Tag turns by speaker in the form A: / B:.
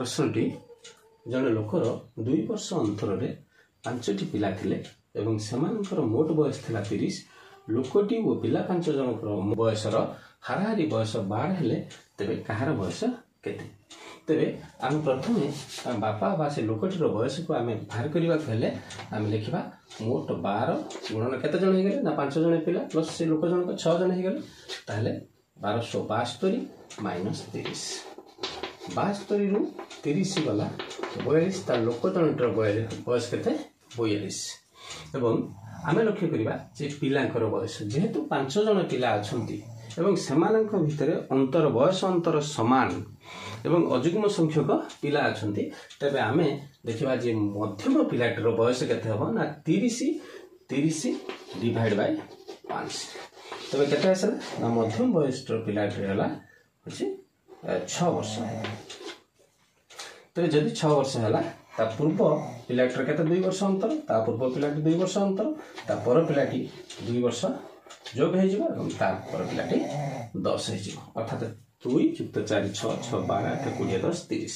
A: प्रश्नटी जड़े लोकर 2 वर्ष अंतर में 5टी पिला थिले एवं सेमानकर मोट बयस थिला 30 लोकटी और पिला 5 जनकर बयसर हाराहारी बयस 12 हेले तेबे कहार बयस केते तेबे आम प्रथमे बापा बा से लोकटीर बयस को आम बाहर करबा हेले आम लिखिबा मोट 12 गुणन केते जण हे गेले ना 5 जण पिला प्लस से लोक जनक 6 जण हे गेले ताहले 1272 माइनस 30 72 रु 30 गला 42 ता लोक जनटर बयस केते 42 एवं आमे लक्ष्य करिबा जे पिलांकर बयस जेहेतु 5 जण पिला अछंती एवं सेमानक भितरे अंतर बयस अंतर समान एवं अजुग्म संख्यक पिला अछंती तबे आमे देखिबा जे मध्यम पिलाटर बयस केते हबो ना 30 डिवाइड बाय 5 तबे केते आसला ना मध्यम बयसटर पिलाटर हला अछि 6 वर्ष तबे जदि 6 वर्ष हला ता पूर्व पिलाटर केते 2 वर्ष अंतर ता पूर्व पिलाटी 2 वर्ष अंतर ता पर पिलाटी 2 वर्ष जोग हे जिवो एवं ता पर पिलाटी 10 हे जिवो अर्थात 2 + 4 = 6 6 12 8 20 10 30